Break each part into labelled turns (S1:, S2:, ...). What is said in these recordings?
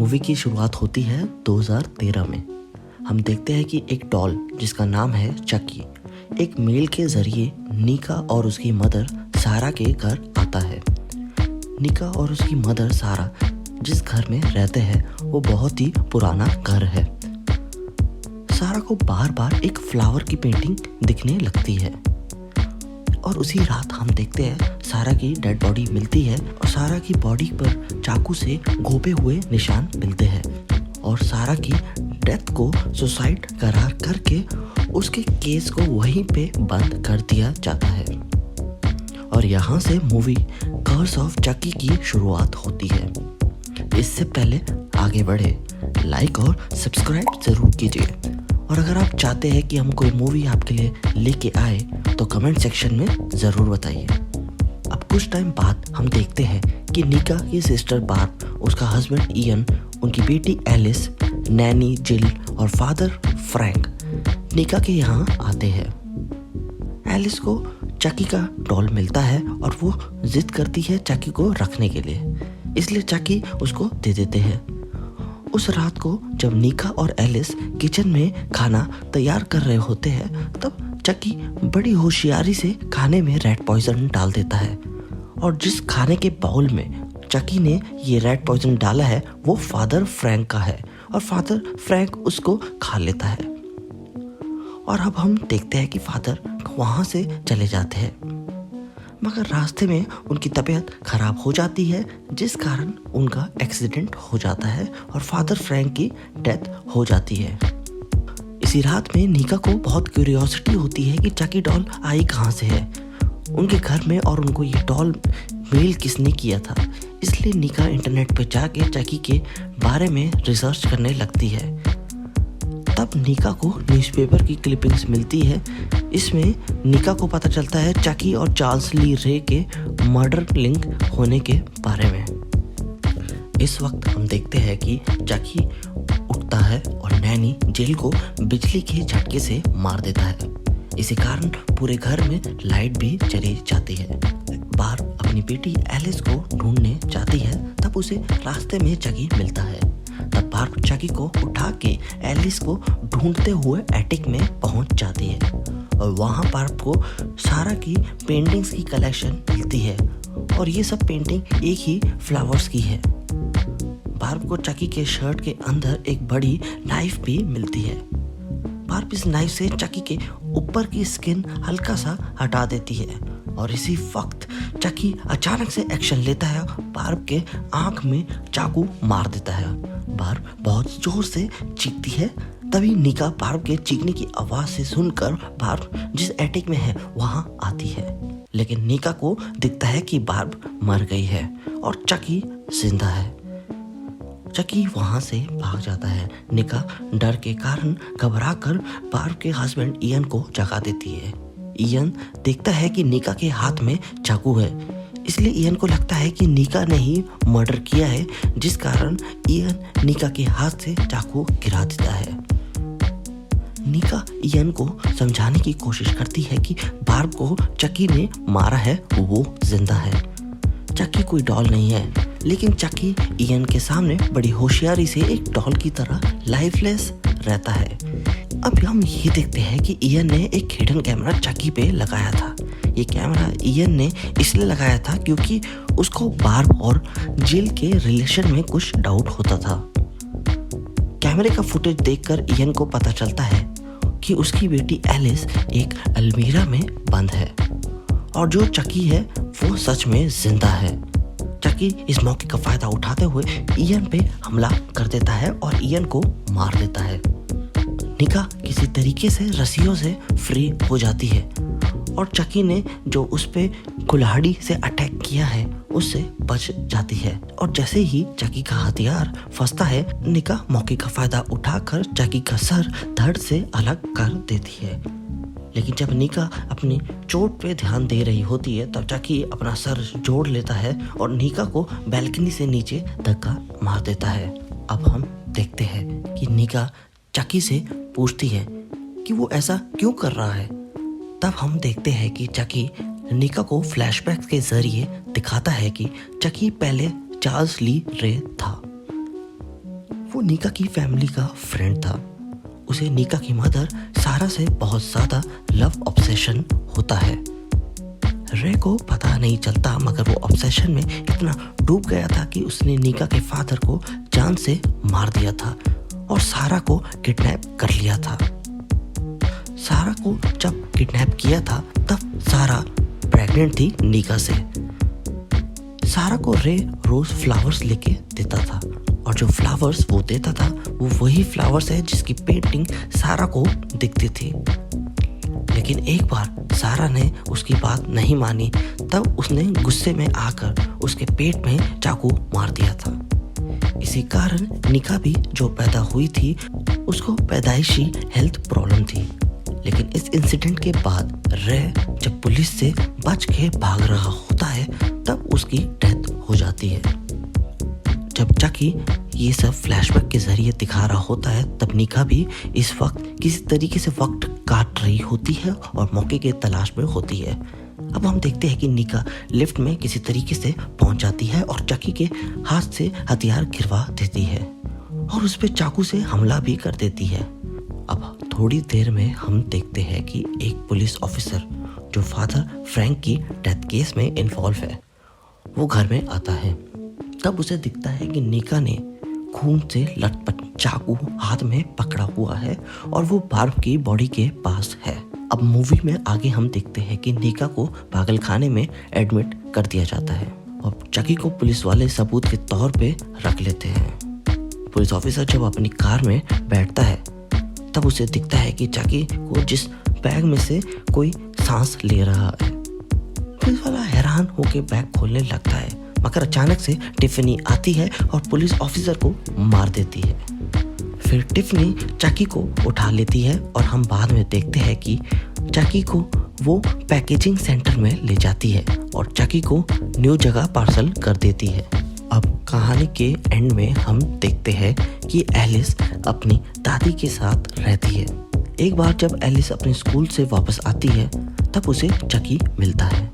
S1: Movie की शुरुआत होती है 2013 में। हम देखते हैं कि एक डॉल जिसका नाम है चकी एक मेल के जरिए निका और उसकी मदर सारा के घर आता है। निका और उसकी मदर सारा जिस घर में रहते हैं वो बहुत ही पुराना घर है। सारा को बार बार एक फ्लावर की पेंटिंग दिखने लगती है और उसी रात हम देखते हैं सारा की डेड बॉडी मिलती है और सारा की बॉडी पर चाकू से घोंपे हुए निशान मिलते हैं और सारा की डेथ को सुसाइड करार करके उसके केस को वहीं पे बंद कर दिया जाता है। और यहाँ से मूवी कर्स ऑफ चकी की शुरुआत होती है। इससे पहले आगे बढ़े लाइक और सब्सक्राइब जरूर कीजिए और अगर आप चाहते हैं कि हम कोई मूवी आपके लिए लेके आए तो कमेंट सेक्शन में ज़रूर बताइए। अब कुछ टाइम बाद हम देखते हैं कि निका की सिस्टर बार्ब, उसका हस्बैंड इयन, उनकी बेटी एलिस, नैनी जिल और फादर फ्रैंक निका के यहाँ आते हैं। एलिस को चकी का डॉल मिलता है और वो जिद करती है चकी को रखने के लिए, इसलिए चकी उसको दे देते हैं। उस रात को जब निका और एलिस किचन में खाना तैयार कर रहे होते हैं तब चकी बड़ी होशियारी से खाने में रेड पॉइजन डाल देता है और जिस खाने के बाउल में चकी ने ये रेड पॉइजन डाला है वो फादर फ्रैंक का है और फादर फ्रैंक उसको खा लेता है। और अब हम देखते हैं कि फादर वहाँ से चले जाते हैं मगर रास्ते में उनकी तबीयत खराब हो जाती है जिस कारण उनका एक्सीडेंट हो जाता है और फादर फ्रैंक की डेथ हो जाती है। इसी रात में निका को बहुत क्यूरियोसिटी होती है कि चकी डॉल आई कहाँ से है उनके घर में और उनको ये डॉल मेल किसने किया था। इसलिए निका इंटरनेट पे जाके चकी के बारे में रिसर्च करने लगती है। तब निका को न्यूज़पेपर की क्लिपिंग्स मिलती है। इसमें निका को पता चलता है चकी और चार्ल्स ली रे के मर्डर लिंक होने के बारे में। इस वक्त हम देखते हैं कि चकी उठता है और नैनी जिल को बिजली के झटके से मार देता है। इसी कारण पूरे घर में लाइट भी चली जाती है। बार्ब अपनी बेटी एलिस को ढूंढने जाती है तब उसे रास्ते में चकी मिलता है। तब बार्ब चकी को उठा के एलिस को ढूंढते हुए एटिक में पहुंच जाती है और वहां बार्ब को सारा की पेंटिंग्स की कलेक्शन मिलती है और ये सब पेंटिंग एक ही फ्लावर्स की है। बार्ब को चकी के शर्ट के अंदर एक बड़ी नाइफ भी मिलती है। बार्ब इस नाइफ से चकी के ऊपर की स्किन हल्का सा हटा देती है और इसी वक्त चकी अचानक से एक्शन लेता है, बार्ब के आंख में चाकू मार देता है। बार्ब बहुत जोर से चीखती है। तभी निका बार्ब के चीखने की आवाज से सुनकर बार्ब जिस एटिक में है वहां आती है, लेकिन निका को दिखता है कि बार्ब मर गई है और चकी जिंदा है। चकी वहां से भाग जाता है। निका डर के कारण घबरा कर बार्ब के हस्बैंड इयन को जगा देती है। इयन देखता है कि निका के हाथ में चाकू है, इसलिए इयन को लगता है कि निका ने ही मर्डर किया है, जिस कारण इयन निका के हाथ से चाकू गिरा देता है। निका इयन को समझाने की कोशिश करती है कि बार्ब को चकी ने मारा है, वो जिंदा है। चकी कोई डॉल नहीं है, लेकिन चकी इयन के सामने बड़ी होशियारी से एक डॉल की तरह लाइफलेस रहता है। अब हम ये देखते हैं कि इयन ने एक हिडन कैमरा चकी पे लगाया था। ये कैमरा इयन ने इसलिए लगाया था क्योंकि उसको बार्ब और जिल के रिलेशन में कुछ डाउट होता था। कैमरे का फुटेज देखकर इयन को पता चलता है कि उसकी बेटी एलिस एक अलमीरा में बंद है और जो चकी है वो सच में जिंदा है। चकी इस मौके का फायदा उठाते हुए इयन पे हमला कर देता है और इयन को मार देता है। निका किसी तरीके से रस्सियों से फ्री हो जाती है और चकी ने जो उस पे कुल्हाड़ी से अटैक किया है उससे बच जाती है और जैसे ही चकी का हथियार फंसता है निका मौके का फायदा उठाकर चकी का सर धड़ से अलग कर देती है। लेकिन जब निका अपनी चोट पे ध्यान दे रही होती है तब चकी अपना सर जोड़ लेता है और निका को बैल्कनी से नीचे धक्का मार देता है। अब हम देखते हैं कि निका चकी से पूछती है कि वो ऐसा क्यों कर रहा है। तब हम देखते हैं कि चकी निका को फ्लैशबैक के जरिए दिखाता है कि चकी पहले चार्ल्स ली रे था। वो नीका की फैमिली का फ्रेंड था। उसे नीका की मदर सारा से बहुत ज़्यादा लव ऑब्सेशन होता है। रे को पता नहीं चलता, मगर वो ऑब्सेशन में इतना डूब गया था कि उसने नीका के फादर को जान से मार दिया था और सारा को किडनैप कर लिया था। सारा को जब किडनैप किया था तब सारा प्रेग्नेंट थी नीका से। सारा को रे रोज फ्लावर्स लेके देता था और जो फ्लावर्स वो देता था वो वही फ्लावर्स है जिसकी पेंटिंग सारा को दिखती थी। लेकिन एक बार सारा ने उसकी बात नहीं मानी, तब उसने गुस्से में आकर उसके पेट में चाकू मार दिया था। इसी कारण निका भी जो पैदा हुई थी उसको पैदाइशी हेल्थ प्रॉब्लम थी। लेकिन इस इंसिडेंट के बाद रे जब पुलिस से बच के भाग रहा होता है तब उसकी डेथ हो जाती है। जब चकी ये सब फ्लैशबैक के जरिए दिखा रहा होता है तब निका भी इस वक्त किसी तरीके से वक्त काट रही होती है और मौके के तलाश में होती है। अब हम देखते हैं कि निका लिफ्ट में किसी तरीके से पहुंच जाती है और चकी के हाथ से हथियार गिरवा देती है और उस पर चाकू से हमला भी कर देती है। अब थोड़ी देर में हम देखते हैं कि एक पुलिस ऑफिसर जो फादर फ्रैंक की डेथ केस में इन्वॉल्व है वो घर में आता है। तब उसे दिखता है कि निका ने खून से लटपट चाकू हाथ में पकड़ा हुआ है और वो बार्ब की बॉडी के पास है। अब मूवी में आगे हम देखते हैं कि निका को पागलखाने में एडमिट कर दिया जाता है और चकी को पुलिस वाले सबूत के तौर पे रख लेते हैं। पुलिस ऑफिसर जब अपनी कार में बैठता है तब उसे दिखता है कि चकी को जिस बैग में से कोई सांस ले रहा है। पुलिस वाला हैरान होकर बैग खोलने लगता है, मगर अचानक से टिफनी आती है और पुलिस ऑफिसर को मार देती है। फिर टिफनी चकी को उठा लेती है और हम बाद में देखते हैं कि चकी को वो पैकेजिंग सेंटर में ले जाती है और चकी को न्यू जगह पार्सल कर देती है। अब कहानी के एंड में हम देखते हैं कि एलिस अपनी दादी के साथ रहती है। एक बार जब एलिस अपने स्कूल से वापस आती है तब उसे चकी मिलता है।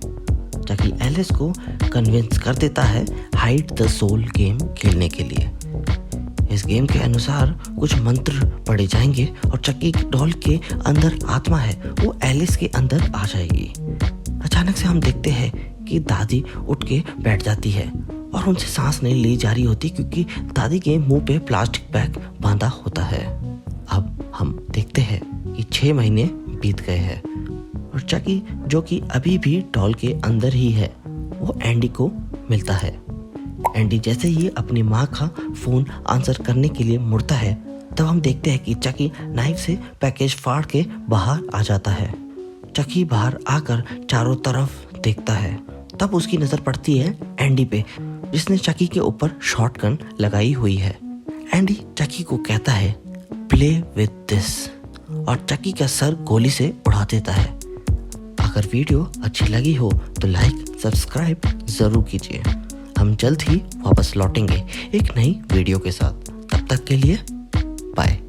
S1: चकी एलिस को कन्विंस कर देता है हाइड द सोल गेम खेलने के लिए। इस गेम के अनुसार कुछ मंत्र पढ़े जाएंगे और चकी डॉल के अंदर आत्मा है वो एलिस के अंदर आ जाएगी। अचानक से हम देखते हैं कि दादी उठ के बैठ जाती है और उनसे सांस नहीं ली जा रही होती क्योंकि दादी के मुंह पे प्लास्टिक बैग बांधा होता है। अब हम देखते हैं कि 6 महीने बीत गए हैं और चकी जो कि अभी भी डॉल के अंदर ही है वो एंडी को मिलता है। एंडी जैसे ही अपनी माँ का फोन आंसर करने के लिए मुड़ता है तब हम देखते हैं कि चकी नाइफ से पैकेज फाड़ के बाहर आ जाता है। चकी बाहर आकर चारों तरफ देखता है तब उसकी नजर पड़ती है एंडी पे जिसने चकी के ऊपर शॉटगन लगाई हुई है। एंडी चकी को कहता है प्ले विद दिस और चकी का सर गोली से उड़ा देता है। अगर वीडियो अच्छी लगी हो तो लाइक सब्सक्राइब जरूर कीजिए। हम जल्द ही वापस लौटेंगे एक नई वीडियो के साथ। तब तक के लिए बाय।